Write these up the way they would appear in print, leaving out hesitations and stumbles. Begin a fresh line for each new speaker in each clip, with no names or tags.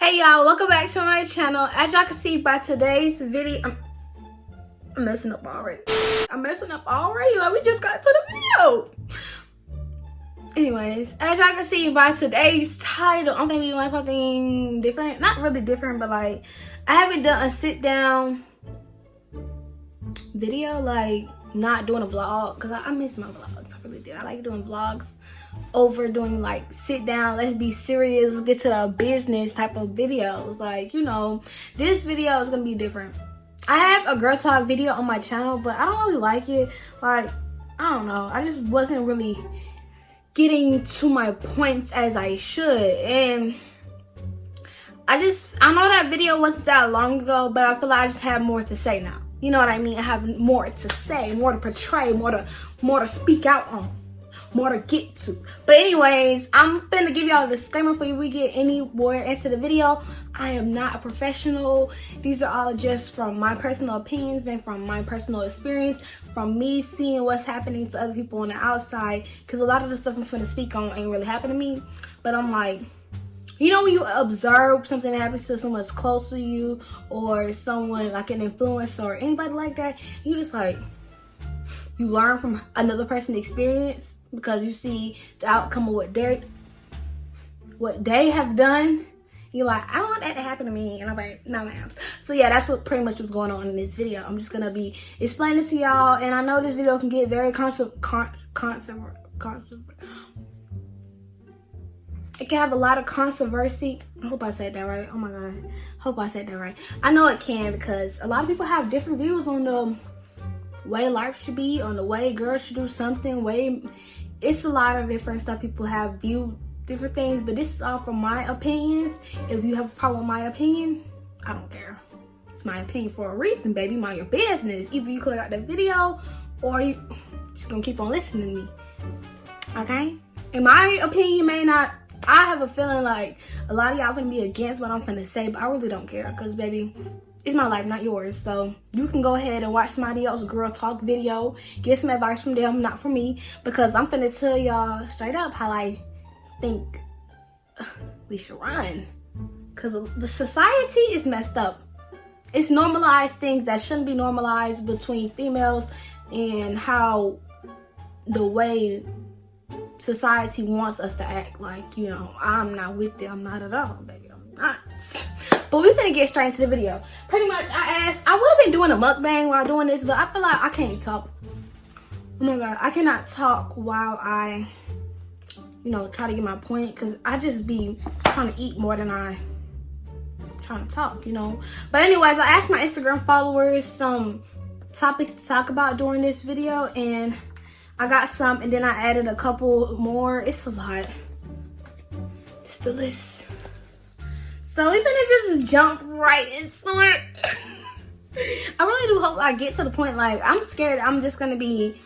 Hey y'all, welcome back to my channel. As y'all can see by today's video, I'm messing up already. Like we just got to the video. Anyways, as y'all can see by today's title, I'm thinking we doing something different. Not really different, but like I haven't done a sit down video, like not doing a vlog, because I miss my vlogs. I really do. I like doing vlogs over doing like sit down, let's be serious, get to the business type of videos. Like, you know, this video is gonna be different. I have a girl talk video on my channel, but I don't really like it. Like, I don't know, I just wasn't really getting to my points as I should. And I know that video wasn't that long ago, but I feel like I just have more to say now. You know what I mean? I have more to say, more to portray, more to speak out on, more to get to. But anyways, I'm gonna give y'all a disclaimer before we get anywhere into the video. I am not a professional. These are all just from my personal opinions and from my personal experience, from me seeing what's happening to other people on the outside. Because a lot of the stuff I'm gonna speak on ain't really happened to me. But I'm like, you know, when you observe something that happens to someone that's close to you, or someone like an influencer or anybody like that, you just like, you learn from another person's experience because you see the outcome of what they have done. You're like, I don't want that to happen to me. And I'm like, no ma'am. So yeah, that's what pretty much was going on in this video. I'm just gonna be explaining to y'all, and I know this video can get very it can have a lot of controversy. I hope I said that right. Oh my god, hope I said that right. I know it can, because a lot of people have different views on the way life should be, on the way girls should do something. It's a lot of different stuff. People have viewed different things, but this is all from my opinions. If you have a problem with my opinion, I don't care. It's my opinion for a reason, baby. Mind your business. Either you click out the video or you just gonna keep on listening to me. Okay? In my opinion, may not. I have a feeling like a lot of y'all gonna be against what I'm gonna say, but I really don't care, because baby, it's my life, not yours. So you can go ahead and watch somebody else's girl talk video, get some advice from them, not from me, because I'm gonna tell y'all straight up how I think we should run. Because the society is messed up. It's normalized things that shouldn't be normalized between females, and how the way society wants us to act. Like, you know, I'm not with it. I'm not at all, baby. I'm not. But we're gonna get straight into the video. Pretty much, I would have been doing a mukbang while doing this, but I feel like I can't talk. Oh my god, I cannot talk while I, you know, try to get my point, because I just be trying to eat more than I trying to talk, you know. But anyways, I asked my Instagram followers some topics to talk about during this video, and I got some, and then I added a couple more. It's a lot. It's the list. So we're gonna just jump right into it. I really do hope I get to the point. Like, I'm scared I'm just gonna be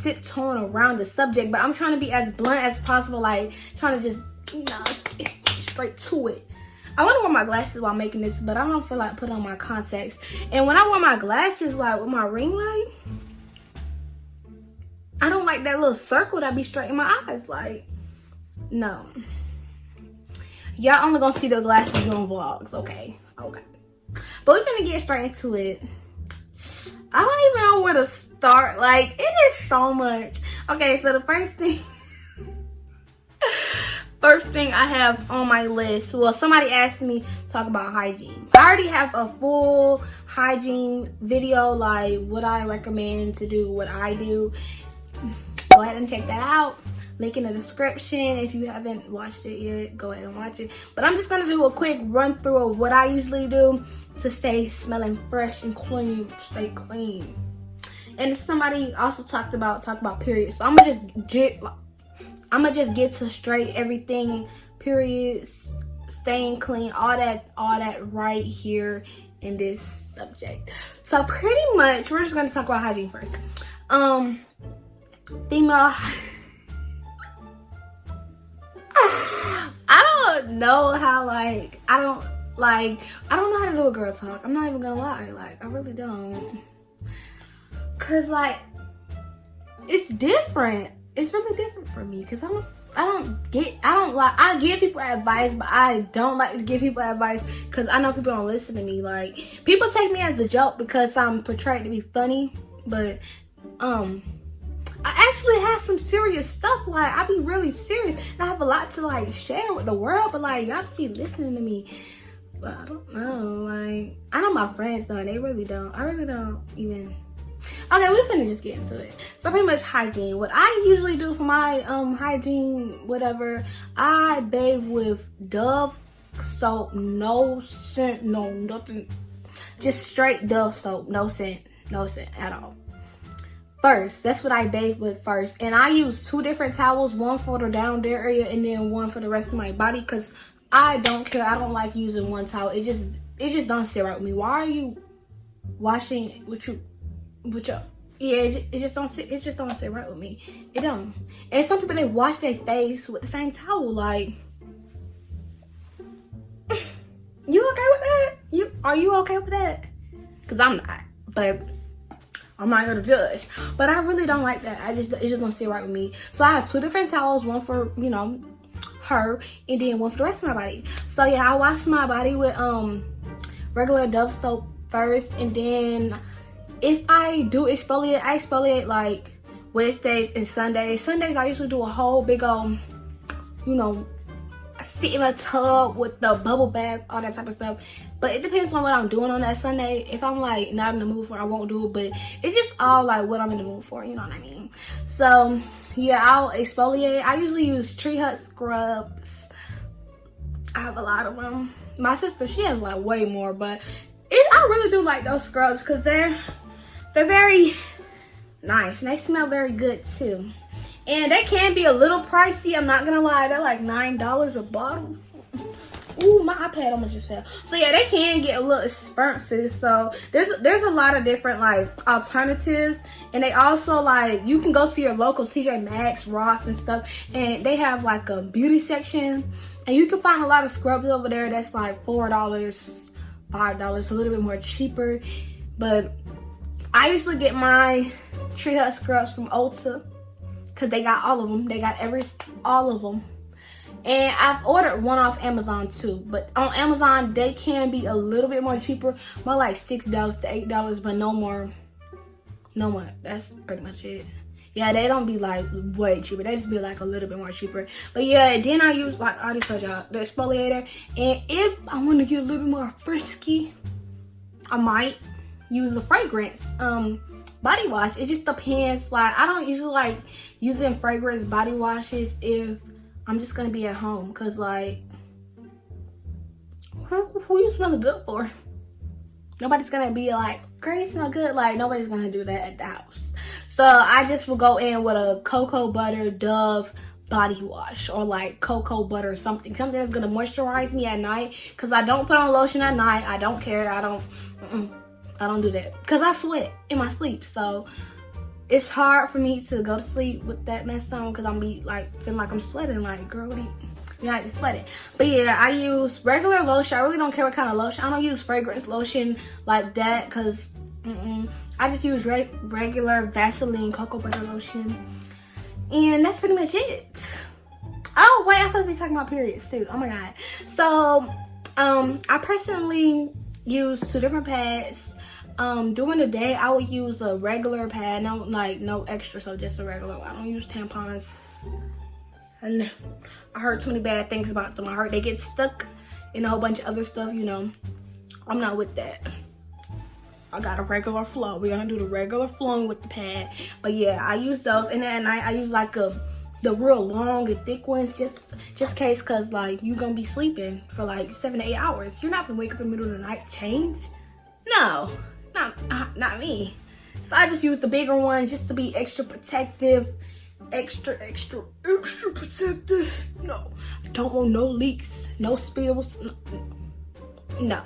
tiptoeing around the subject, but I'm trying to be as blunt as possible, like trying to just, you know, get straight to it. I want to wear my glasses while making this, but I don't feel like putting on my contacts. And when I wear my glasses, like with my ring light, I don't like that little circle that be straight in my eyes. Like, no. Y'all only gonna see the glasses on vlogs, okay? Okay. But we're gonna get straight into it. I don't even know where to start. Like, it is so much. Okay, so the first thing I have on my list, well, somebody asked me to talk about hygiene. I already have a full hygiene video, like what I recommend to do, what I do. Go ahead and check that out. Link in the description. If you haven't watched it yet, go ahead and watch it. But I'm just gonna do a quick run through of what I usually do to stay smelling fresh and clean, stay clean. And somebody also talked about periods. So I'm gonna just get to straight everything, periods, staying clean, all that right here in this subject. So pretty much we're just gonna talk about hygiene first. Female, I don't know how, like, I don't know how to do a girl talk. I'm not even gonna lie, like, I really don't. Cause like, it's different. It's really different for me, cause I give people advice, but I don't like to give people advice because I know people don't listen to me. Like, people take me as a joke because I'm portrayed to be funny, but I actually have some serious stuff. Like, I be really serious and I have a lot to like share with the world, but like, y'all be listening to me. So I don't know. Like, I know my friends though, they really don't. I really don't even. Okay, we finna just get into it. So pretty much hygiene. What I usually do for my hygiene, whatever, I bathe with Dove soap, no scent, no nothing. Just straight Dove soap, no scent at all. First, that's what I bathe with first. And I use 2 different towels, one for the down there area and then one for the rest of my body, because I don't care. I don't like using one towel. It just don't sit right with me. Why are you washing it just don't sit right with me. It don't. And some people, they wash their face with the same towel. Like, you okay with that? Are you okay with that? Because I'm not, but I'm not gonna judge. But I really don't like that. It just don't sit right with me. So I have 2 different towels, one for, you know, her, and then one for the rest of my body. So yeah, I wash my body with regular Dove soap first, and then if I do exfoliate, I exfoliate like Wednesdays and Sundays. Sundays, I usually do a whole big old, you know, sit in a tub with the bubble bath, all that type of stuff. But it depends on what I'm doing on that Sunday. If I'm like not in the mood for it, I won't do it. But it's just all like what I'm in the mood for, you know what I mean? So yeah, I'll exfoliate. I usually use Tree Hut scrubs. I have a lot of them. My sister, she has like way more, but I really do like those scrubs because they're very nice and they smell very good too. And they can be a little pricey, I'm not gonna lie. They're like $9 a bottle. Ooh, my iPad almost just fell. So yeah, they can get a little expensive. So there's a lot of different like alternatives. And they also, like, you can go to your local TJ Maxx, Ross and stuff, and they have like a beauty section. And you can find a lot of scrubs over there that's like $4, $5, a little bit more cheaper. But I usually get my Tree Hut scrubs from Ulta because they got all of them. They got all of them. And I've ordered one off Amazon too. But on Amazon, they can be a little bit more cheaper. More like $6 to $8, but no more. No more. That's pretty much it. Yeah, they don't be like way cheaper. They just be like a little bit more cheaper. But yeah, then I use, like I already told y'all, the exfoliator. And if I want to get a little bit more frisky, I might use a fragrance body wash. It just depends. Like, I don't usually like using fragrance body washes if I'm just gonna be at home, because like, who you smelling good for? Nobody's gonna be like, girl, you smell good. Like, nobody's gonna do that at the house. So I just will go in with a cocoa butter Dove body wash, or like cocoa butter something that's gonna moisturize me at night, because I don't put on lotion at night. I don't care. I don't do that because I sweat in my sleep. So it's hard for me to go to sleep with that mess on, because I'm be like feeling like I'm sweating. Like, girl, what are you? You're not sweating. But yeah, I use regular lotion. I really don't care what kind of lotion. I don't use fragrance lotion like that, because I just use regular Vaseline cocoa butter lotion. And that's pretty much it. Oh wait, I'm supposed to be talking about periods too. Oh my god. So I personally use 2 different pads. During the day, I would use a regular pad, no extra, so just a regular. I don't use tampons. And I heard too many bad things about them. I heard they get stuck in a whole bunch of other stuff, you know. I'm not with that. I got a regular flow. We're gonna do the regular flowing with the pad. But yeah, I use those. And then at night, I use like the real long and thick ones, just in case, cause like you gonna be sleeping for like 7 to 8 hours. You're not gonna wake up in the middle of the night, change. No, not me. So I just use the bigger ones just to be extra protective. Extra protective. No, I don't want no leaks, no spills. No.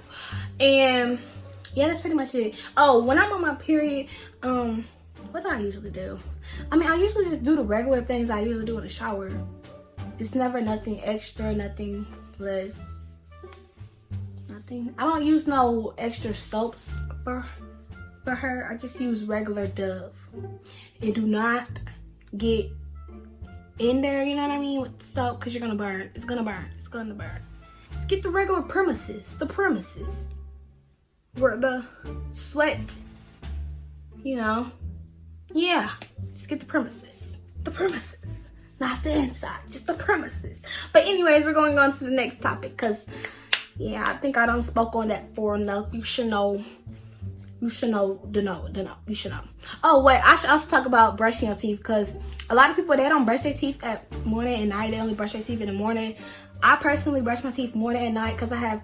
And yeah, that's pretty much it. Oh, when I'm on my period, what do I usually do? I mean, I usually just do the regular things I usually do in the shower. It's never nothing extra, nothing less, nothing. I don't use no extra soaps for her. I just use regular Dove. And do not get in there, you know what I mean, with soap, because you're gonna burn. It's gonna burn. It's gonna burn. Just get the regular premises. The premises. Where the sweat, you know. Yeah. Just get the premises. The premises. Not the inside. Just the premises. But anyways, we're going on to the next topic, because yeah, I think I done spoke on that for enough. You should know. You should know. You should know. Oh, wait. I should also talk about brushing your teeth, because a lot of people, they don't brush their teeth at morning and night. They only brush their teeth in the morning. I personally brush my teeth morning and night, because I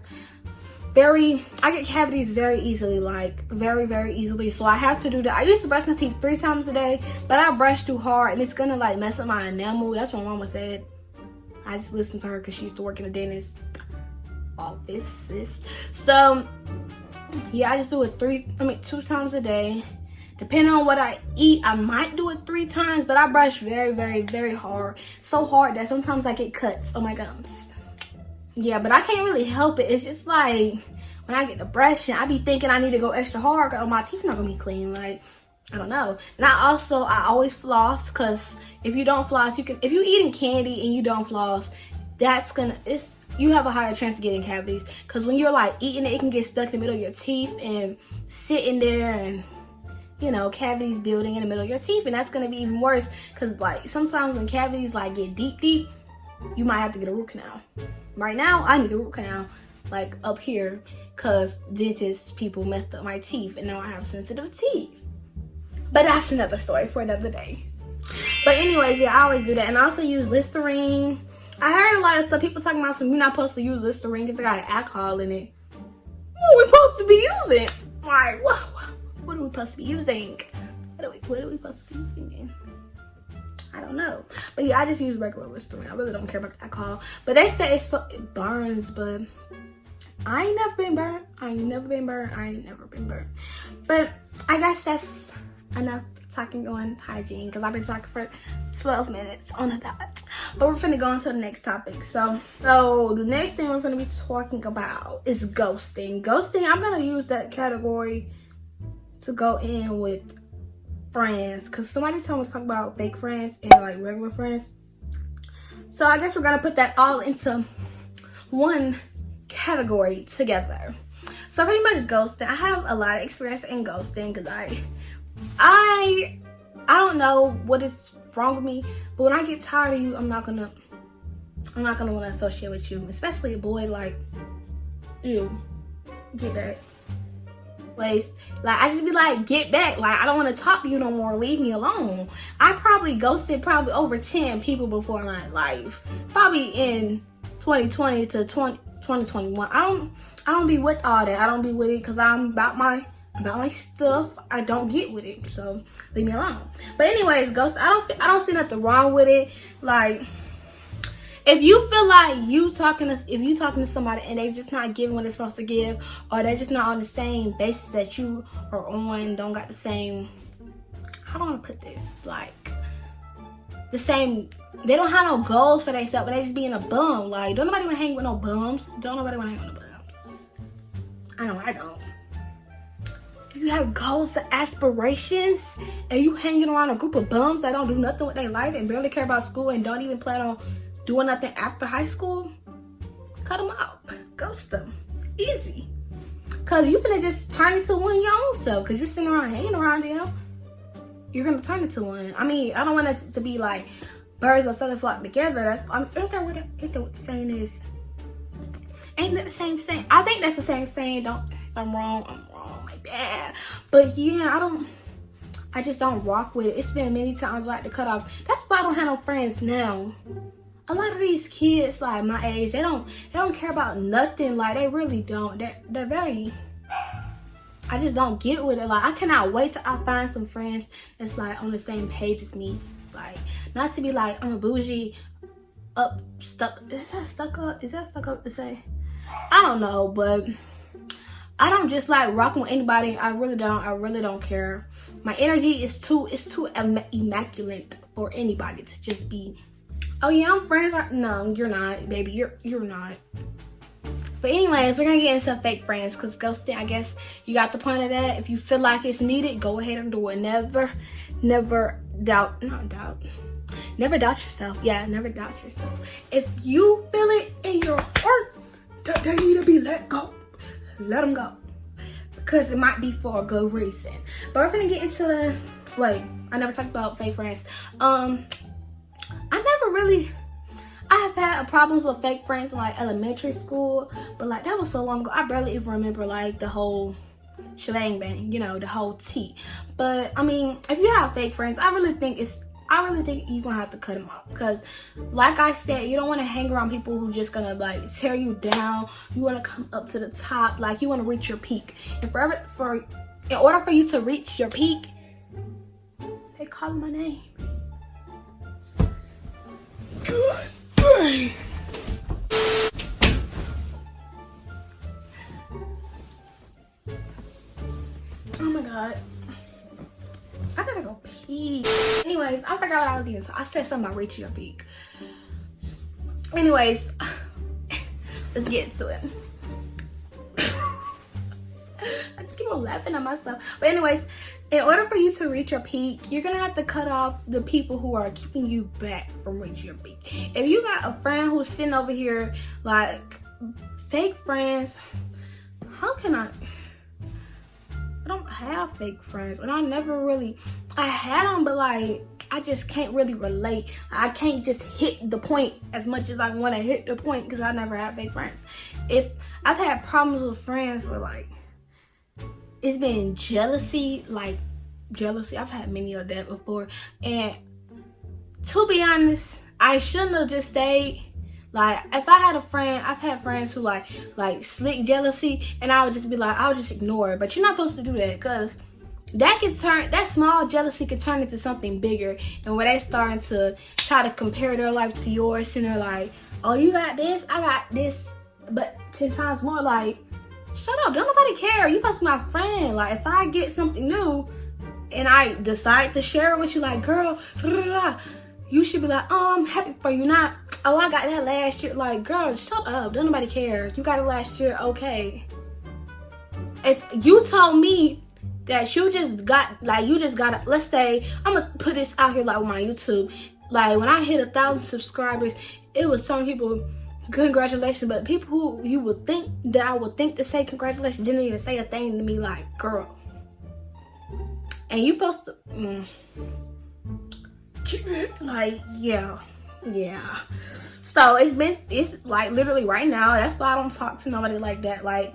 get cavities very easily, like very, very easily. So I have to do that. I used to brush my teeth 3 times a day, but I brush too hard and it's gonna like mess up my enamel. That's what my mama said. I just listened to her because she used to work in a dentist office. So yeah, I just do it 2 times a day. Depending on what I eat, I might do it 3 times, but I brush very, very, very hard. So hard that sometimes I get cuts on my gums. Yeah, but I can't really help it. It's just like when I get to brushing, I be thinking I need to go extra hard, or my teeth not gonna be clean. Like, I don't know. And I always floss, because if you don't floss, if you eating candy and you don't floss, you have a higher chance of getting cavities. Because when you're like eating it, it can get stuck in the middle of your teeth and sitting there, and you know, cavities building in the middle of your teeth, and that's gonna be even worse. Because like sometimes when cavities like get deep, you might have to get a root canal. Right now, I need a root canal like up here, because dentist people messed up my teeth and now I have sensitive teeth. But that's another story for another day. But anyways, yeah, I always do that. And I also use Listerine. I heard a lot of stuff, people talking about you're not supposed to use Listerine because it got alcohol in it. What are we supposed to be using? Like, what are we supposed to be using? What are we supposed to be using? I don't know. But yeah, I just use regular Listerine. I really don't care about the alcohol. But they say it burns, but I ain't never been burnt. But I guess that's enough talking on hygiene, because I've been talking for 12 minutes on the dot. But we're finna go on to the next topic. So the next thing we're gonna be talking about is ghosting. Ghosting, I'm gonna use that category to go in with friends, because somebody told me to talk about fake friends and like regular friends. So I guess we're gonna put that all into one category together. So pretty much ghosting. I have a lot of experience in ghosting, because I don't know what is wrong with me, but when I get tired of you, I'm not gonna want to associate with you, especially a boy. Like, ew, get back. Like, I just be like, get back. Like, I don't want to talk to you no more. Leave me alone. I probably ghosted over 10 people before in my life. Probably in 2020 to 2021. I don't be with all that. I don't be with it because I'm about my stuff. I don't get with it. So leave me alone. But anyways, ghost, I don't see nothing wrong with it. Like, if you feel like if you talking to somebody and they just not giving what they're supposed to give, or they're just not on the same basis that you are on, don't got the same, how do I want to put this? Like, the same, they don't have no goals for themselves, and they just being a bum. Like, don't nobody want to hang with no bums. Don't nobody want to hang with no bums. I know I don't. If you have goals and aspirations, and you hanging around a group of bums that don't do nothing with their life and barely care about school and don't even plan on doing nothing after high school, cut them out. Ghost them. Easy. Because you finna just turn into one your own self, because you're sitting around hanging around them. You're gonna turn into one. I mean, I don't want it to be like birds of feather flock together. Ain't that what the saying is? Ain't that the same saying? I think that's the same saying. If I'm wrong, my bad. But yeah, I just don't rock with it. It's been many times I like to cut off. That's why I don't have no friends now. A lot of these kids, like my age, they don't care about nothing. Like, they really don't. They're very, I just don't get with it. Like, I cannot wait till I find some friends that's like on the same page as me. Like, not to be like, I'm a bougie, stuck. Is that stuck up? Is that stuck up to say? I don't know, but I don't just like rocking with anybody. I really don't care. My energy is too immaculate for anybody to just be, oh yeah, I'm friends. No, you're not, baby. You're not. But anyways, we're gonna get into fake friends, because ghosting, I guess you got the point of that. If you feel like it's needed, go ahead and do it. Never Never doubt yourself. Yeah, never doubt yourself. If you feel it in your heart that they need to be let go, let them go. Because it might be for a good reason. But we're gonna get into the, wait, I never talked about fake friends. I have had problems with fake friends in like elementary school, but like that was so long ago. I barely even remember like the whole shebang bang, you know, the whole tea. But I mean, if you have fake friends, I really think you're gonna have to cut them off, because like I said, you don't want to hang around people who just gonna like tear you down. You want to come up to the top, like you want to reach your peak. And in order for you to reach your peak, they call my name. Oh my god, I gotta go pee. Anyways, I forgot what I was even saying. I said something about reaching your peak. Anyways, let's get into it. I just keep on laughing at myself. But anyways, in order for you to reach your peak, you're gonna have to cut off the people who are keeping you back from reaching your peak. If you got a friend who's sitting over here like fake friends, how can I don't have fake friends, and I had them, but like I just can't really relate. I can't just hit the point as much as I want to hit the point, because I never had fake friends. If I've had problems with friends where like it's been jealousy, I've had many of that before, and to be honest, I shouldn't have just stayed. Like, if I had a friend, I've had friends who like slick jealousy, and I would just be like, I'll just ignore it. But you're not supposed to do that, because that small jealousy could turn into something bigger, and where they're starting to try to compare their life to yours, and they're like, oh, you got this, I got this, but 10 times more. Like, shut up, don't nobody care. You supposed to be my friend. Like, if I get something new and I decide to share it with you, like, girl, you should be like, I'm happy for you, not, oh, I got that last year. Like, girl, shut up, don't nobody care. You got it last year, okay. If you told me that you just got, let's say, I'm gonna put this out here like with my YouTube. Like, when I hit 1,000 subscribers, it was some people, congratulations, but people who you would think that I would think to say congratulations didn't even say a thing to me. Like, girl. And you supposed to, like, yeah. So it's like literally right now. That's why I don't talk to nobody like that. Like,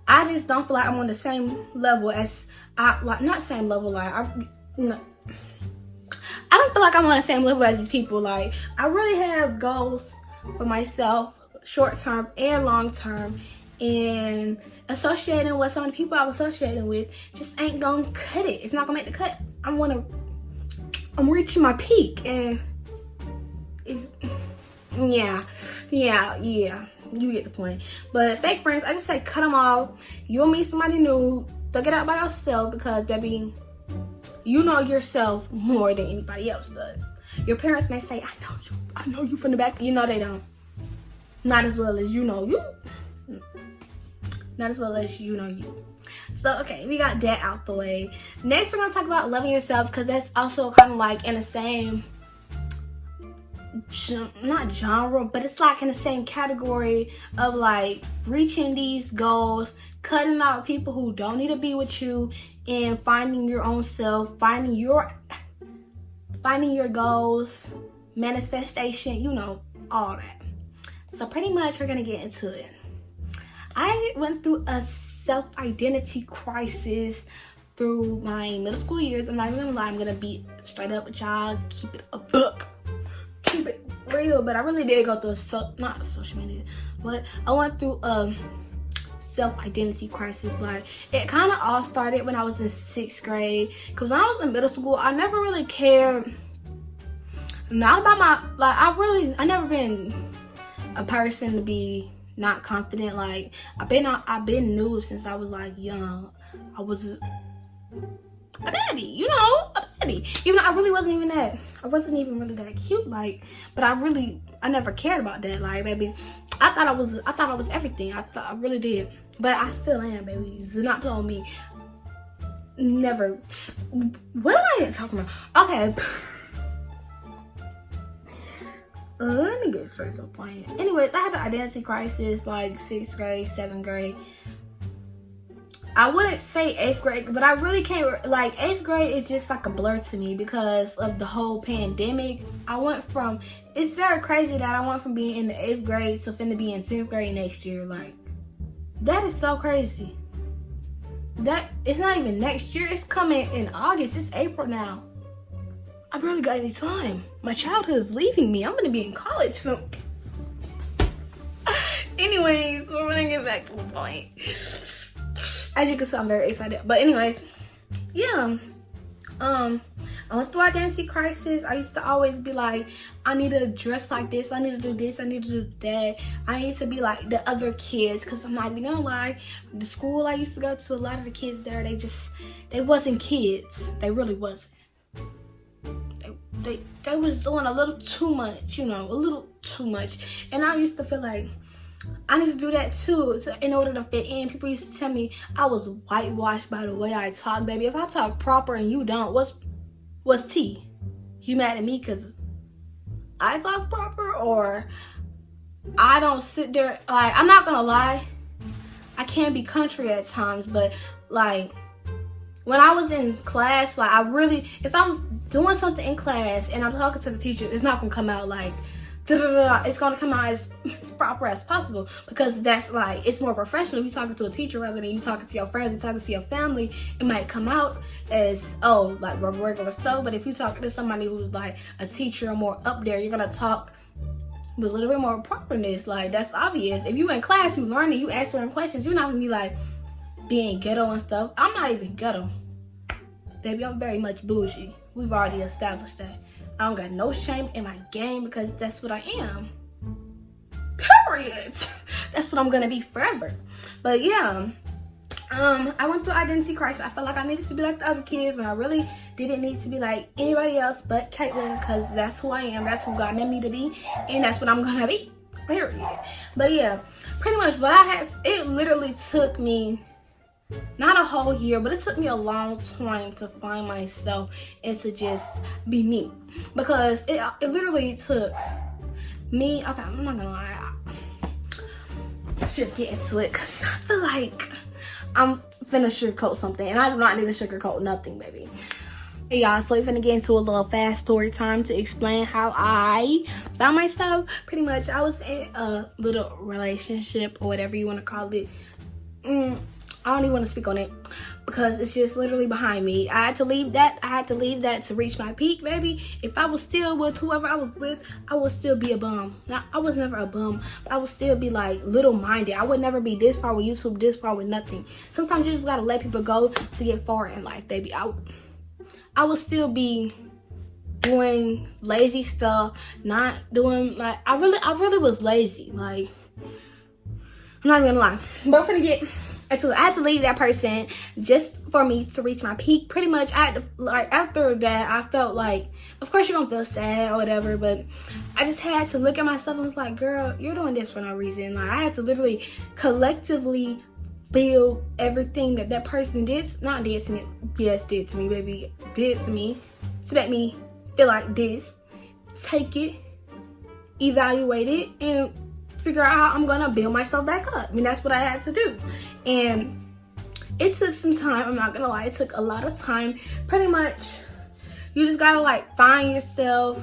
I just don't feel like I'm on the same level as not same level. Like, I don't feel like I'm on the same level as these people. Like, I really have goals for myself, short term and long term, and associating with some of the people I'm associating with just ain't gonna cut it. It's not gonna make the cut. I'm reaching my peak, and yeah, you get the point. But fake friends, I just say cut them off. You'll meet somebody new, thug it out by yourself, because baby, you know yourself more than anybody else does. Your parents may say, I know you from the back, but you know they don't. Not as well as you know you. Not as well as you know you. So, okay, we got that out the way. Next, we're going to talk about loving yourself, because that's also kind of like in the same, not genre, but it's like in the same category of like reaching these goals, cutting out people who don't need to be with you, and finding your own self, finding your goals, manifestation, you know, all that. So pretty much we're going to get into it. I went through a self-identity crisis through my middle school years. I'm not even gonna lie, I'm gonna be straight up with y'all, keep it a book, keep it real. But I really did go through not social media, but I went through a self-identity crisis. Like, it kind of all started when I was in 6th grade, because when I was in middle school, I never really cared, not about I never been a person to be not confident. Like, I've been new since I was like young. I was a baddie, you know, even though I really wasn't even really that cute, like, but I never cared about that. Like, baby, I thought I was everything. I really did, but I still am, baby. Do not play on me. Never. What am I even talking about? Okay. Let me get straight to the point. Anyways, I had an identity crisis like 6th grade, 7th grade. I wouldn't say 8th grade, but I really can't, like 8th grade is just like a blur to me because of the whole pandemic. It's very crazy that I went from being in the 8th grade to finna be in 10th grade next year. Like, that is so crazy. That, it's not even next year, it's coming in August, it's April now. I barely got any time. My childhood is leaving me. I'm gonna be in college soon. Anyways, we're gonna get back to the point. As you can see, I'm very excited. But anyways, yeah. I went through identity crisis. I used to always be like, I need to dress like this. I need to do this. I need to do that. I need to be like the other kids. Because I'm not even gonna lie. The school I used to go to, a lot of the kids there, they wasn't kids. They really wasn't. They was doing a little too much, you know, a little too much. And I used to feel like I need to do that too in order to fit in. People used to tell me I was whitewashed by the way I talk, baby. If I talk proper and you don't, what's tea? You mad at me because I talk proper, or I don't sit there? Like, I'm not gonna lie, I can be country at times, but like when I was in class, like if I'm doing something in class and I'm talking to the teacher, it's not gonna come out like it's gonna come out as proper as possible, because that's like, it's more professional. If you're talking to a teacher rather than you talking to your friends and talking to your family, it might come out as, oh, like regular stuff. But if you're talking to somebody who's like a teacher or more up there, you're gonna talk with a little bit more properness. Like, that's obvious. If you in class, you learning, you answering questions, you're not gonna be like being ghetto and stuff. I'm not even ghetto, baby. I'm very much bougie. We've already established that. I don't got no shame in my game because that's what I am. Period. That's what I'm gonna be forever. But yeah, I went through identity crisis. I felt like I needed to be like the other kids, but I really didn't need to be like anybody else but Caitlin, because that's who I am. That's who God meant me to be, and that's what I'm gonna be. Period. But yeah, pretty much what I had, it literally took me not a whole year, but it took me a long time to find myself and to just be me, because it literally took me, okay, I'm not gonna lie, let's just get into it, because I feel like I'm finna sugarcoat something, and I do not need to sugarcoat nothing, baby. Hey y'all, so we're finna get into a little fast story time to explain how I found myself. Pretty much, I was in a little relationship, or whatever you want to call it. I don't even want to speak on it because it's just literally behind me. I had to leave that. To reach my peak, baby. If I was still with whoever I was with, I would still be a bum. Now, I was never a bum. I would still be like little-minded. I would never be this far with YouTube, this far with nothing. Sometimes you just gotta let people go to get far in life, baby. I would still be doing lazy stuff, not doing like I really was lazy. Like, I'm not even gonna lie. But I'm finna get. I had to leave that person just for me to reach my peak. Pretty much, I had to, like, after that, I felt like, of course you're gonna feel sad or whatever, but I just had to look at myself and was like, girl, you're doing this for no reason. Like, I had to literally collectively build everything that person did, not did to me, yes, did to me, baby, did to me, to let me feel like this, take it, evaluate it, and figure out how I'm gonna build myself back up. I mean, that's what I had to do. And it took some time, I'm not gonna lie, it took a lot of time. Pretty much, you just gotta like find yourself,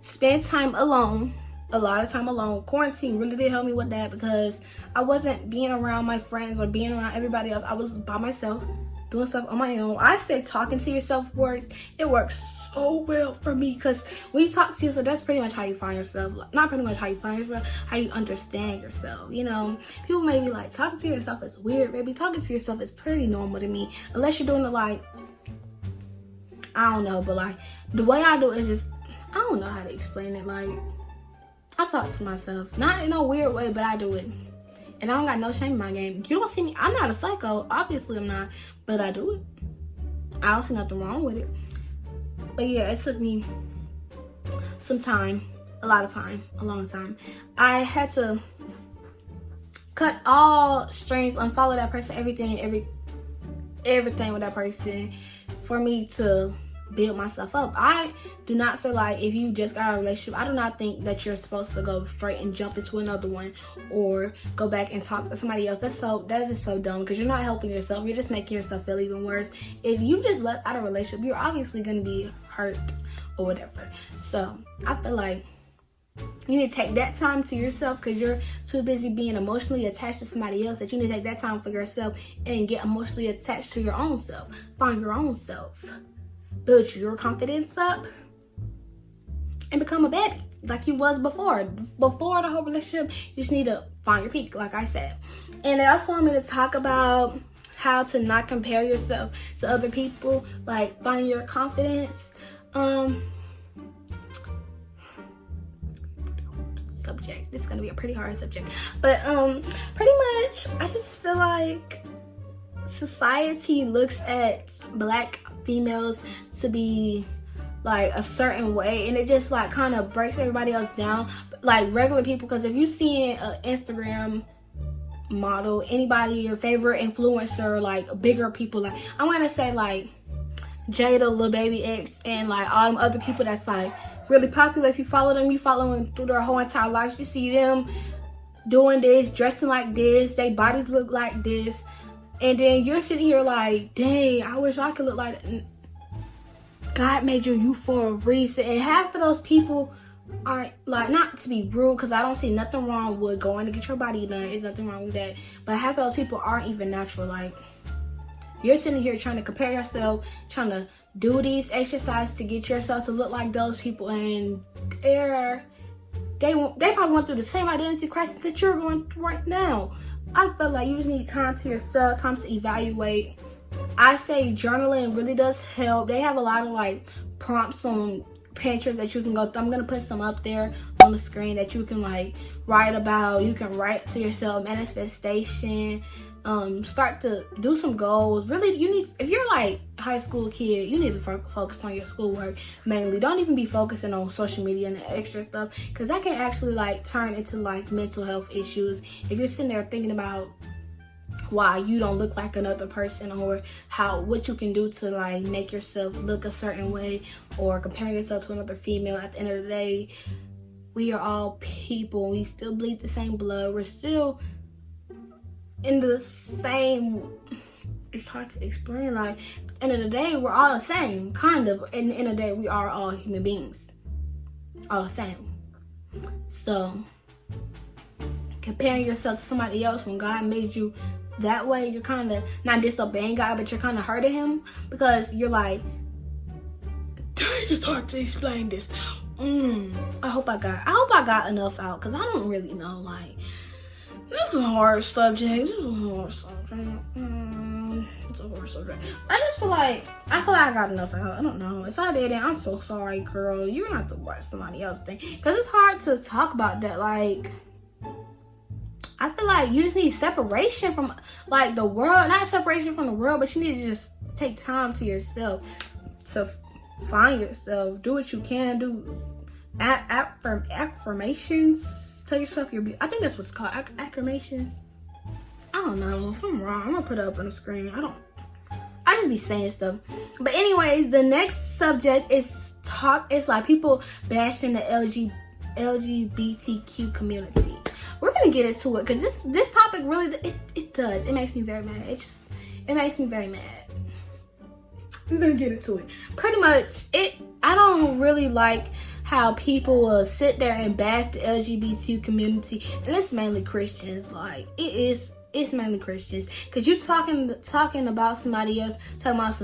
spend time alone, a lot of time alone. Quarantine really did help me with that, because I wasn't being around my friends or being around everybody else. I was by myself, doing stuff on my own. I say talking to yourself works. It works so well for me, because when you talk to yourself, that's pretty much how you find yourself. Not pretty much how you find yourself, how you understand yourself. You know, people may be like, talking to yourself is weird, baby. Talking to yourself is pretty normal to me, unless you're doing it like, I don't know, but like the way I do it is just, I don't know how to explain it. Like, I talk to myself, not in a weird way, but I do it, and I don't got no shame in my game. You don't see me, I'm not a psycho, obviously I'm not, but I do it. I don't see nothing wrong with it. But yeah, it took me some time, a lot of time, a long time. I had to cut all strings, unfollow that person, everything with that person, for me to build myself up. I do not feel like if you just got a relationship, I do not think that you're supposed to go straight and jump into another one or go back and talk to somebody else. That is so dumb, because you're not helping yourself. You're just making yourself feel even worse. If you just left out of a relationship, you're obviously going to be hurt or whatever. So I feel like you need to take that time to yourself, because you're too busy being emotionally attached to somebody else, that you need to take that time for yourself and get emotionally attached to your own self. Find your own self. Build your confidence up and become a baby like you was before. Before the whole relationship, you just need to find your peak, like I said. And they also want me to talk about how to not compare yourself to other people, like finding your confidence. Subject. It's gonna be a pretty hard subject, but pretty much I just feel like society looks at Black females to be like a certain way, and it just like kind of breaks everybody else down, like regular people. Because if you see an Instagram model, anybody, your favorite influencer, like bigger people, like I'm gonna say like Jada, Lil Baby X, and like all them other people that's like really popular. If you follow them through their whole entire life. You see them doing this, dressing like this, their bodies look like this, and then you're sitting here like, dang, I wish I could look like that. God made you for a reason. And half of those people aren't, like, not to be rude, because I don't see nothing wrong with going to get your body done. There's nothing wrong with that. But half of those people aren't even natural. Like, you're sitting here trying to compare yourself, trying to do these exercises to get yourself to look like those people, and they probably went through the same identity crisis that you're going through right now. I feel like you just need time to yourself, time to evaluate. I say journaling really does help. They have a lot of like prompts on Pinterest that you can go through. I'm gonna put some up there on the screen that you can like write about. You can write to yourself, manifestation. Start to do some goals. Really, you need, if you're like high school kid, you need to focus on your schoolwork mainly. Don't even be focusing on social media and the extra stuff, because that can actually like turn into like mental health issues. If you're sitting there thinking about why you don't look like another person, or what you can do to like make yourself look a certain way, or compare yourself to another female, at the end of the day, we are all people. We still bleed the same blood. We're still in the same, it's hard to explain, like, at the end of the day, we're all the same, kind of. At the end of the day, we are all human beings, all the same. So comparing yourself to somebody else when God made you that way, you're kind of not disobeying God, but you're kind of hurting him, because you're like, it's hard to explain this. I hope I got enough out, because I don't really know, like, this is a hard subject. It's a hard subject. I feel like I got enough out. I don't know. If I didn't, I'm so sorry, girl. You're gonna have to watch somebody else thing, because it's hard to talk about that. Like, I feel like you just need separation from like the world. Not separation from the world, but you need to just take time to yourself, to find yourself. Do what you can do. Affirmations. Tell yourself you're beautiful. I think that's what's called, affirmations. I don't know. If I'm wrong, I'm gonna put it up on the screen. I just be saying stuff. But anyways, the next subject is like people bashing the LGBTQ community. We're gonna get into it, because this topic really, it makes me very mad. It makes me very mad. We're gonna get into it. Pretty much, I don't really like how people will sit there and bash the LGBT community, and it's mainly Christians. Like, it's mainly Christians, because you're talking about somebody else, talking about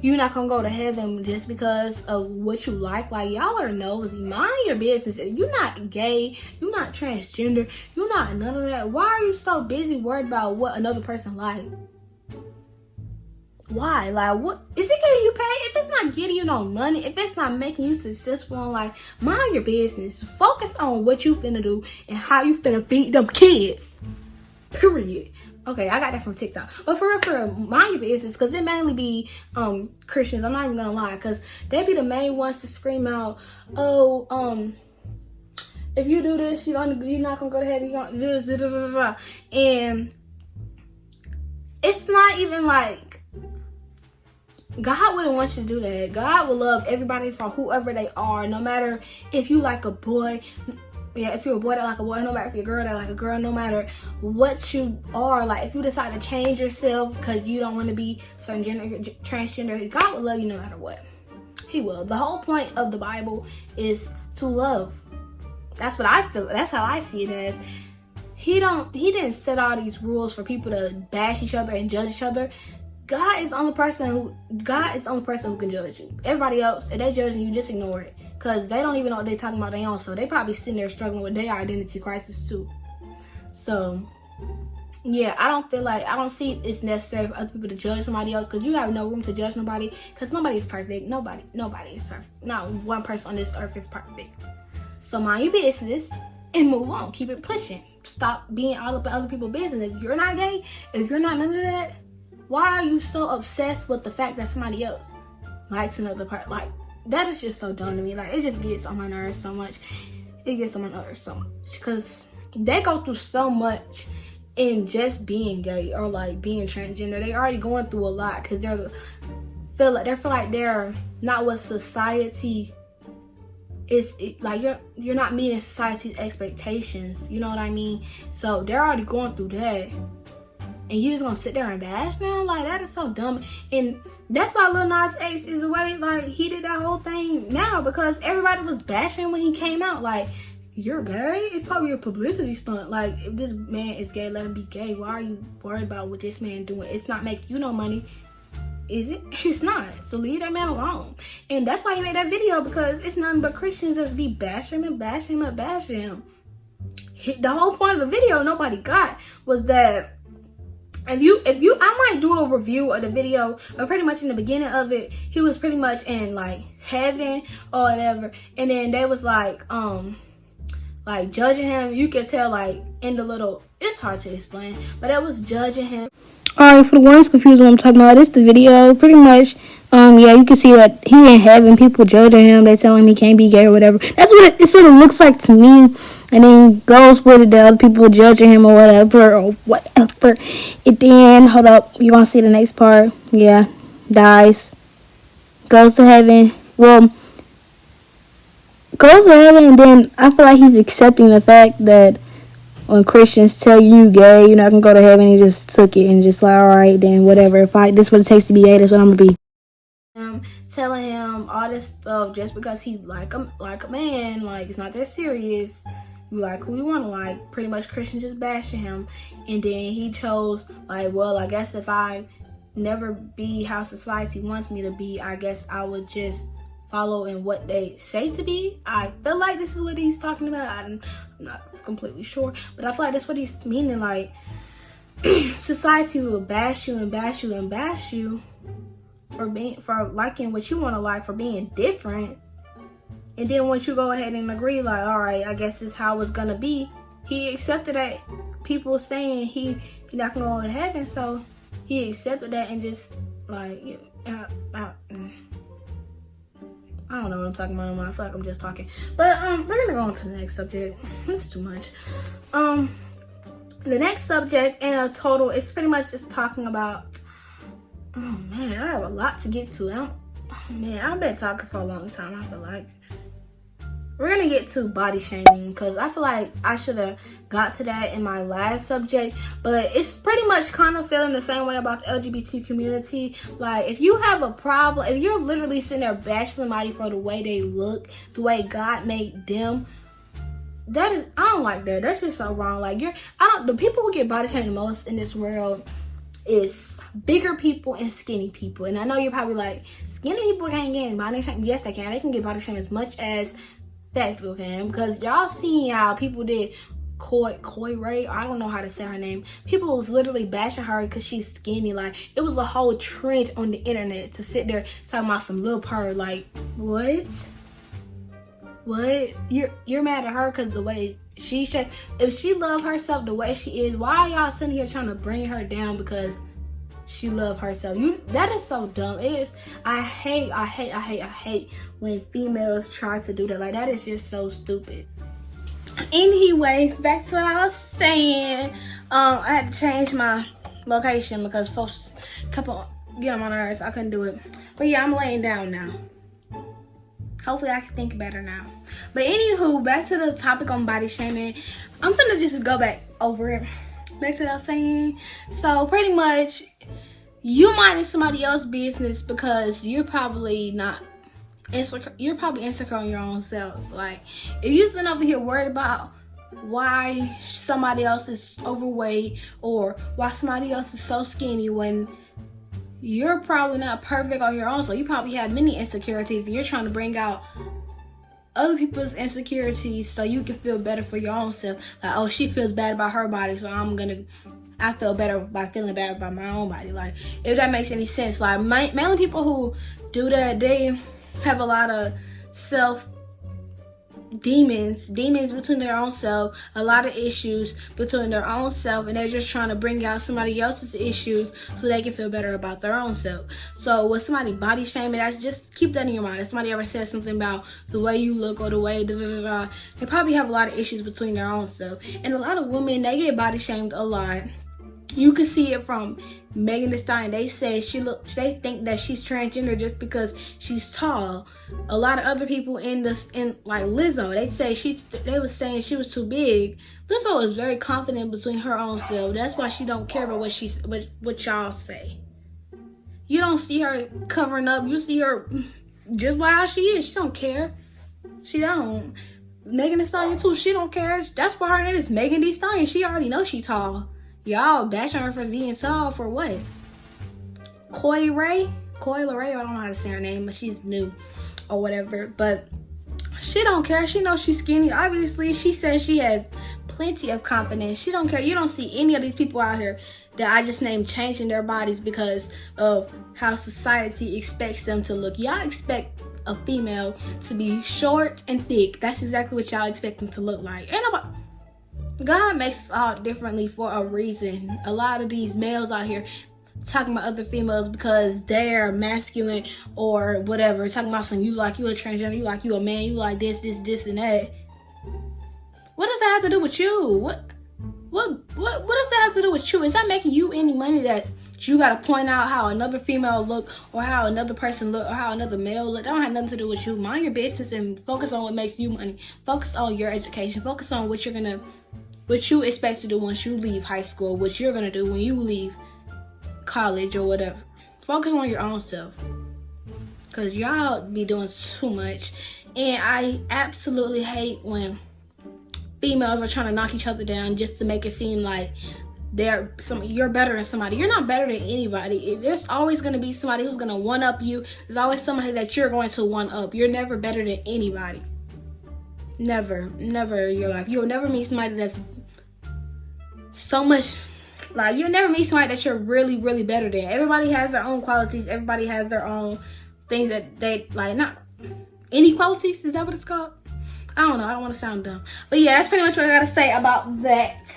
you're not gonna go to heaven just because of what you like. Like, y'all are nosy. Mind your business. If you're not gay, you're not transgender, you're not none of that, why are you so busy worried about what another person like? Why? Like, what is it getting you paid? If it's not getting you no money, if it's not making you successful in life, mind your business. Focus on what you finna do and how you finna feed them kids. Period. Okay, I got that from TikTok. But for real, mind your business, because it mainly be Christians. I'm not even gonna lie, because they be the main ones to scream out, oh, if you do this, you're not gonna go to heaven. You're gonna do this, blah, blah, blah. And it's not even like, God wouldn't want you to do that. God will love everybody for whoever they are, no matter if you like a boy. Yeah, if you're a boy that like a boy, no matter if you're a girl that like a girl, no matter what you are, like if you decide to change yourself because you don't want to be certain gender, transgender, God will love you no matter what. He will. The whole point of the Bible is to love. That's what I feel. That's how I see it as. He didn't set all these rules for people to bash each other and judge each other. God is the only person who can judge you. Everybody else, if they judging you, just ignore it. Because they don't even know what they're talking about their own. So they probably sitting there struggling with their identity crisis too. So, yeah, I don't see it's necessary for other people to judge somebody else. Because you have no room to judge nobody. Because nobody is perfect. Nobody is perfect. Not one person on this earth is perfect. So mind your business and move on. Keep it pushing. Stop being all up in other people's business. If you're not gay, if you're not none of that, why are you so obsessed with the fact that somebody else likes another part? Like, that is just so dumb to me. Like, it just gets on my nerves so much. It gets on my nerves so much. Because they go through so much in just being gay or, like, being transgender. They already going through a lot because they feel like they're not what society is. Like, you're not meeting society's expectations. You know what I mean? So, they're already going through that. And you just gonna sit there and bash them? Like, that is so dumb. And that's why Lil Nas X is the way, like, he did that whole thing now. Because everybody was bashing when he came out. Like, you're gay? It's probably a publicity stunt. Like, if this man is gay, let him be gay. Why are you worried about what this man doing? It's not making you no money. Is it? It's not. So leave that man alone. And that's why he made that video. Because it's nothing but Christians that be bashing him and bashing him and bashing him. The whole point of the video nobody got was that If you, I might do a review of the video, but pretty much in the beginning of it, he was pretty much in, like, heaven or whatever, and then they was, like judging him. You could tell, like, in the little, it's hard to explain, but it was judging him. Alright, for the ones confused what I'm talking about, it's the video, pretty much, yeah, you can see that he in heaven, people judging him, they telling him he can't be gay or whatever. That's what it sort of looks like to me. And then goes with it, the other people judging him or whatever. And then, hold up, you're going to see the next part. Yeah, dies. Goes to heaven. Well, goes to heaven, and then I feel like he's accepting the fact that when Christians tell you gay, you're not going to go to heaven. He just took it and just like, all right, then whatever. If this is what it takes to be gay, that's what I'm going to be. Telling him all this stuff just because he like a man. Like, it's not that serious. You like who you want to like. Pretty much Christians just bashing him. And then he chose, like, well, I guess if I never be how society wants me to be, I guess I would just follow in what they say to be. I feel like this is what he's talking about. I'm not completely sure. But I feel like that's what he's meaning. Like, society will bash you and bash you and bash you for liking what you want to like, for being different. And then once you go ahead and agree, like, all right, I guess this is how it's gonna be. He accepted that people saying he not gonna go to heaven, so he accepted that and just like, I don't know what I'm talking about anymore. I feel like I'm just talking. But we're gonna go on to the next subject. This is too much. The next subject in a total, it's pretty much just talking about. Oh man, I have a lot to get to. I've been talking for a long time. I feel like. We're gonna get to body shaming because I feel like I should have got to that in my last subject, but it's pretty much kind of feeling the same way about the LGBT community. Like, if you have a problem, if you're literally sitting there bashing somebody for the way they look, the way God made them, that is, I don't like that. That's just so wrong. Like, the people who get body shamed the most in this world is bigger people and skinny people. And I know you're probably like, skinny people can't get body shamed. Yes, they can. They can get body shamed as much as fat people can, because y'all seen how people did Coy Ray, I don't know how to say her name. People was literally bashing her because she's skinny. Like, it was a whole trend on the internet to sit there talking about some little purr. Like, what? You're mad at her because the way she should. If she love herself the way she is, why are y'all sitting here trying to bring her down because she love herself? That is so dumb. It is. I hate when females try to do that. Like, that is just so stupid. Anyways, back to what I was saying. I had to change my location because folks kept on get on my nerves. I couldn't do it. But yeah, I'm laying down now. Hopefully I can think better now. But anywho, back to the topic on body shaming. I'm gonna just go back over it. Back to what I was saying. So pretty much, you minding somebody else's business because you're probably not insecure. You're probably insecure on your own self. Like, if you're sitting over here worried about why somebody else is overweight or why somebody else is so skinny when you're probably not perfect on your own, so you probably have many insecurities and you're trying to bring out other people's insecurities so you can feel better for your own self. Like, oh, she feels bad about her body, so I feel better by feeling bad about my own body. Like, if that makes any sense. Like, mainly people who do that, they have a lot of demons between their own self, a lot of issues between their own self, and they're just trying to bring out somebody else's issues so they can feel better about their own self. So with somebody body shaming, that's just keep that in your mind. If somebody ever says something about the way you look or the way they probably have a lot of issues between their own self. And a lot of women, they get body shamed a lot. You can see it from Megan Thee Stallion. They say they think that she's transgender just because she's tall. A lot of other people like Lizzo, they was saying she was too big. Lizzo is very confident between her own self. That's why she don't care about what y'all say. You don't see her covering up. You see her just by how she is. She don't care. She don't. Megan Thee Stallion too. She don't care. That's why her name is Megan Thee Stallion. She already knows she tall. Y'all bashing her for being tall for what? Coi Leray, I don't know how to say her name, but she's new or whatever. But she don't care. She knows she's skinny. Obviously, she says she has plenty of confidence. She don't care. You don't see any of these people out here that I just named changing their bodies because of how society expects them to look. Y'all expect a female to be short and thick. That's exactly what y'all expect them to look like. God makes us all differently for a reason. A lot of these males out here talking about other females because they're masculine or whatever, talking about something, you a transgender, you a man, you like this and that. What does that have to do with you? What does that have to do with you? Is that making you any money that you gotta point out how another female look or how another person look or how another male look? That don't have nothing to do with you. Mind your business and focus on what makes you money. Focus on your education. Focus on what you expect to do once you leave high school, what you're gonna do when you leave college or whatever. Focus on your own self, because y'all be doing too much. And I absolutely hate when females are trying to knock each other down just to make it seem like you're better than somebody. You're not better than anybody. There's always going to be somebody who's going to one up you. There's always somebody that you're going to one up. You're never better than anybody. Never in your life. You'll never meet somebody that's so much, like, you'll never meet somebody that you're really, really better than. Everybody has their own qualities. Everybody has their own things that they, like, not inequalities. Is that what it's called? I don't know. I don't want to sound dumb. But yeah, that's pretty much what I got to say about that.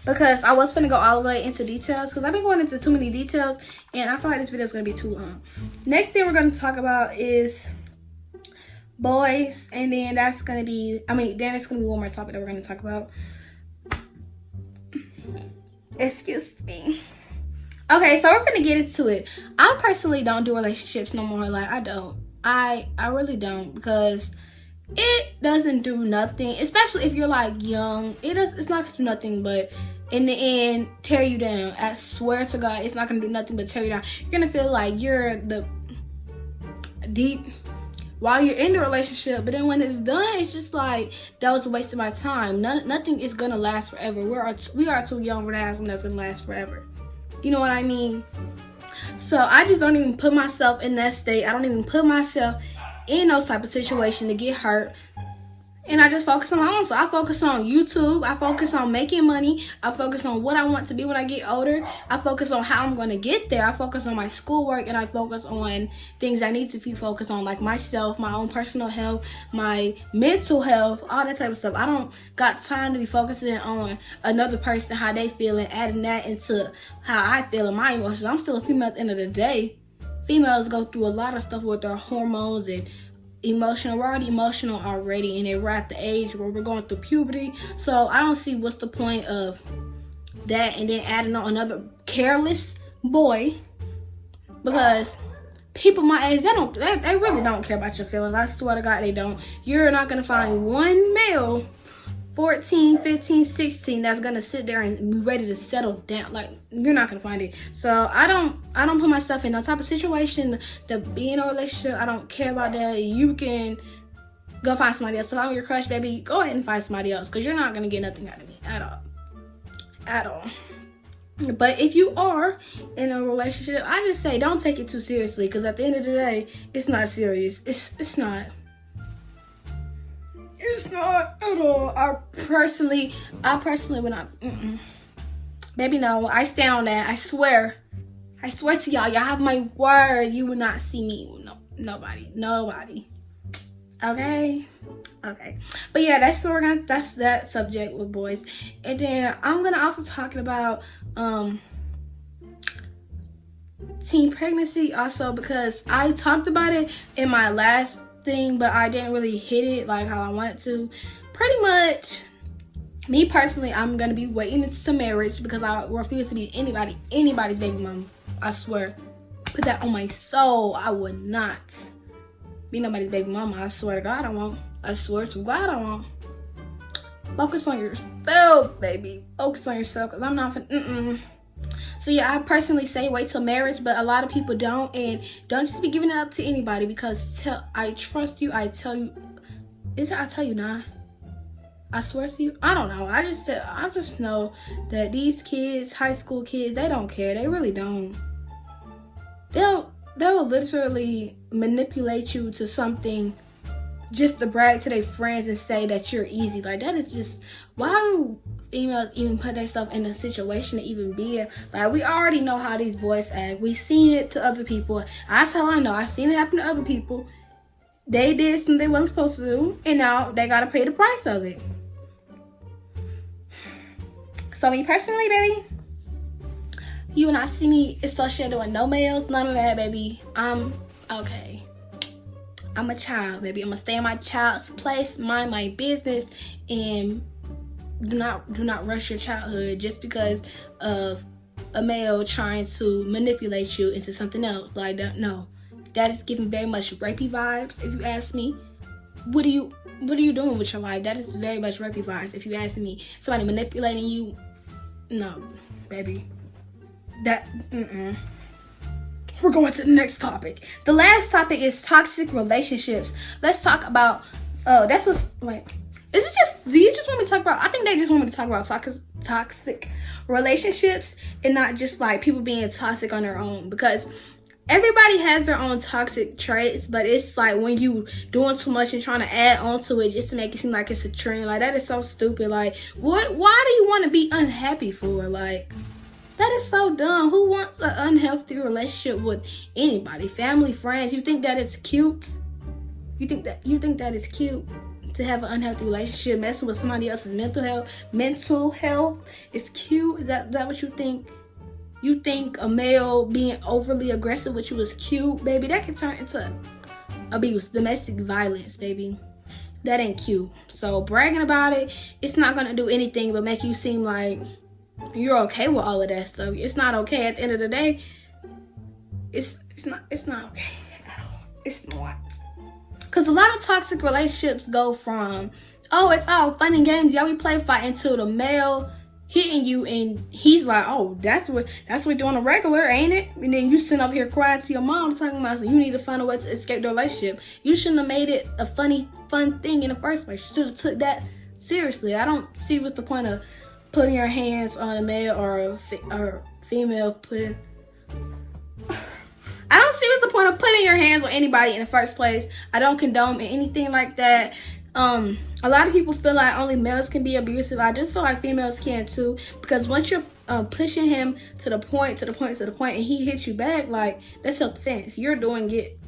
Because I was finna go all the way into details, because I've been going into too many details, and I feel like this video is going to be too long. Next thing we're going to talk about is boys, and then then it's going to be one more topic that we're going to talk about. Excuse me. Okay, so we're going to get into it. I personally don't do relationships no more. Like, I don't. I really don't, because it doesn't do nothing, especially if you're like young. It's not gonna do nothing but in the end tear you down. I swear to God, it's not gonna do nothing but tear you down. You're gonna feel like you're the deep while you're in the relationship, but then when it's done, it's just like, that was a waste of my time. Nothing is gonna last forever. We are too young for that something that's gonna last forever. You know what I mean? So I just don't even put myself in that state. I don't even put myself in those type of situation to get hurt, and I just focus on my own. So I focus on YouTube, I focus on making money, I focus on what I want to be when I get older, I focus on how I'm going to get there, I focus on my schoolwork, and I focus on things I need to be focused on, like myself, my own personal health, my mental health, all that type of stuff. I don't got time to be focusing on another person, how they feel, and adding that into how I feel and my emotions. I'm still a female at the end of the day. Females go through a lot of stuff with their hormones and emotional. We're already emotional already, and we're at the age where we're going through puberty. So I don't see what's the point of that, and then adding on another careless boy because people my age, they really don't care about your feelings. I swear to God, they don't. You're not gonna find one male 14, 15, 16 that's gonna sit there and be ready to settle down. Like, you're not gonna find it. So I don't put myself in no type of situation to be in a relationship. I don't care about that. You can go find somebody else. So if I'm your crush, baby, go ahead and find somebody else, because you're not gonna get nothing out of me at all. But if you are in a relationship, I just say don't take it too seriously, because at the end of the day, it's not serious. It's not. It's not at all. I personally would not. Baby, no. I stand on that. I swear to y'all. Y'all have my word. You will not see me. No, nobody. Okay. But yeah, that's that subject with boys. And then I'm gonna also talk about teen pregnancy also, because I talked about it in my last thing, but I didn't really hit it like how I wanted to. Pretty much, me personally, I'm gonna be waiting into marriage, because I refuse to be anybody's baby mom. I swear, put that on my soul. I would not be nobody's baby mama. I swear to God, I won't. I swear to God, I won't. Focus on yourself, baby. Focus on yourself, because I'm not. So yeah, I personally say wait till marriage, but a lot of people don't, and don't just be giving it up to anybody, because I trust you. I tell you, I tell you not. I swear to you. I don't know. I just know that these kids, high school kids, they don't care. They really don't. They will literally manipulate you to something just to brag to their friends and say that you're easy. Like, that is just, why do females even put themselves in a situation to even be in? Like, we already know how these boys act. We've seen it to other people. That's how I know. I've seen it happen to other people. They did something they wasn't supposed to do, and now they gotta pay the price of it. So me personally, baby, you will not see me associated with no males, none of that, baby. I'm okay. I'm a child, baby. I'm gonna stay in my child's place, mind my business, and do not rush your childhood just because of a male trying to manipulate you into something else. Like that, no. That is giving very much rapey vibes, if you ask me. What are you doing with your life? That is very much rapey vibes, if you ask me. Somebody manipulating you, no, baby. We're going to the next topic. The last topic is toxic relationships. Let's talk about, do you just want me to talk about, I think they just want me to talk about toxic relationships, and not just like people being toxic on their own, because everybody has their own toxic traits, but it's like when you doing too much and trying to add on to it just to make it seem like it's a trend. Like, that is so stupid. Like, why do you want to be unhappy for? Like, that is so dumb. Who wants an unhealthy relationship with anybody? Family, friends? You think that it's cute? You think that it's cute to have an unhealthy relationship, messing with somebody else's mental health is cute? Is that what you think? You think a male being overly aggressive with you is cute, baby? That can turn into abuse, domestic violence, baby. That ain't cute. So bragging about it, it's not gonna do anything but make you seem like you're okay with all of that stuff. It's not okay. At the end of the day, it's not okay at all. It's not. Because a lot of toxic relationships go from, oh, it's all fun and games, yeah, we play fight, into the male hitting you, and he's like, oh, that's what we're doing a regular, ain't it? And then you sit up here crying to your mom talking about, so you need to find a way to escape the relationship. You shouldn't have made it a fun thing in the first place. You should have took that seriously. I don't see what's the point of putting your hands on a male or female. I don't see what's the point of putting your hands on anybody in the first place. I don't condone anything like that. A lot of people feel like only males can be abusive. I do feel like females can too, because once you're pushing him to the point, and he hits you back, like, that's self-defense. You're doing it,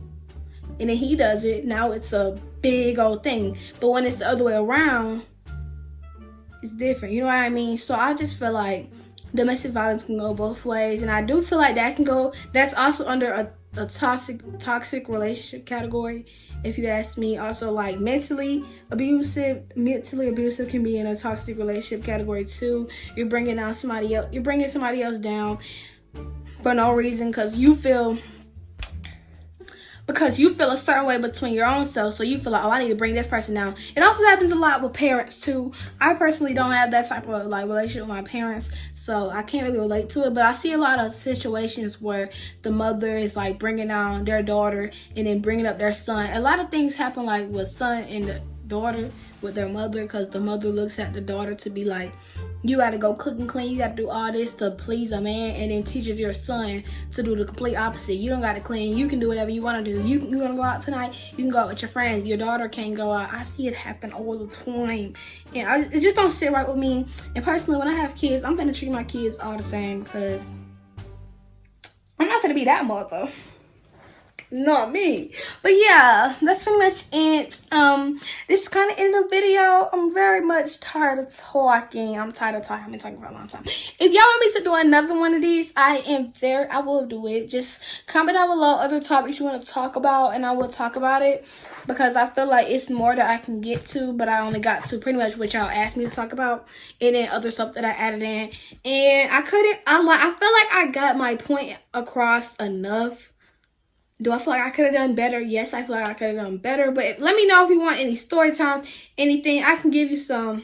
and then he does it. Now it's a big old thing. But when it's the other way around, it's different. You know what I mean? So I just feel like domestic violence can go both ways, and I do feel like that's also under a toxic relationship category, if you ask me. Also, like, mentally abusive can be in a toxic relationship category too. You're bringing somebody else down for no reason, because you feel because you feel a certain way between your own self. So you feel like, oh, I need to bring this person down. It also happens a lot with parents too. I personally don't have that type of like relationship with my parents, so I can't really relate to it. But I see a lot of situations where the mother is like bringing down their daughter and then bringing up their son. A lot of things happen like with son and the daughter with their mother, because the mother looks at the daughter to be like, you gotta go cook and clean, you gotta do all this to please a man, and then teaches your son to do the complete opposite. You don't gotta clean, you can do whatever you want to do. You wanna go out tonight, you can go out with your friends. Your daughter can't go out. I see it happen all the time, and it just don't sit right with me. And personally, when I have kids, I'm gonna treat my kids all the same, because I'm not gonna be that mother. Not me. But yeah, that's pretty much it. This is kind of end of the video. I'm very much tired of talking. I'm tired of talking. I've been talking for a long time. If y'all want me to do another one of these, I will do it. Just comment down below other topics you want to talk about, and I will talk about it, because I feel like it's more that I can get to, but I only got to pretty much what y'all asked me to talk about, and then other stuff that I added in. And I feel like I got my point across enough. Do I feel like I could have done better? Yes, I feel like I could have done better. But let me know if you want any story times, anything. I can give you some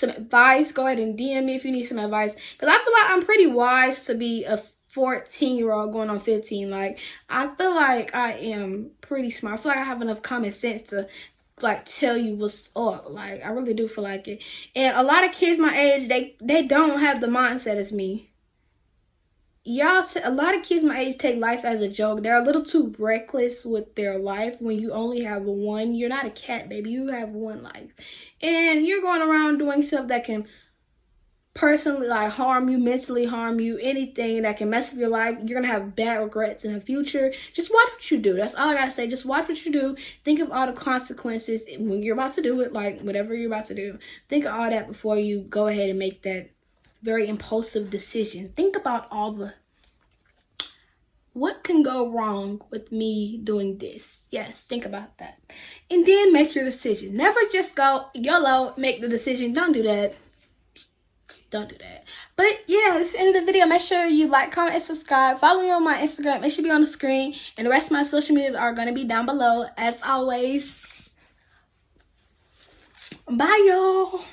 advice. Go ahead and DM me if you need some advice. Because I feel like I'm pretty wise to be a 14-year-old going on 15. Like, I feel like I am pretty smart. I feel like I have enough common sense to like tell you what's up. Like, I really do feel like it. And a lot of kids my age, they don't have the mindset as me. A lot of kids my age take life as a joke. They're a little too reckless with their life when you only have one. You're not a cat, baby. You have one life. And you're going around doing stuff that can personally like harm you, mentally harm you, anything that can mess up your life. You're going to have bad regrets in the future. Just watch what you do. That's all I got to say. Just watch what you do. Think of all the consequences when you're about to do it, like whatever you're about to do. Think of all that before you go ahead and make that very impulsive decision. Think about all the what can go wrong with me doing this. Yes, think about that. And then make your decision. Never just go YOLO, make the decision. Don't do that. Don't do that. But yeah, this is the end of the video. Make sure you like, comment, and subscribe. Follow me on my Instagram. It should be on the screen. And the rest of my social medias are going to be down below. As always, bye y'all.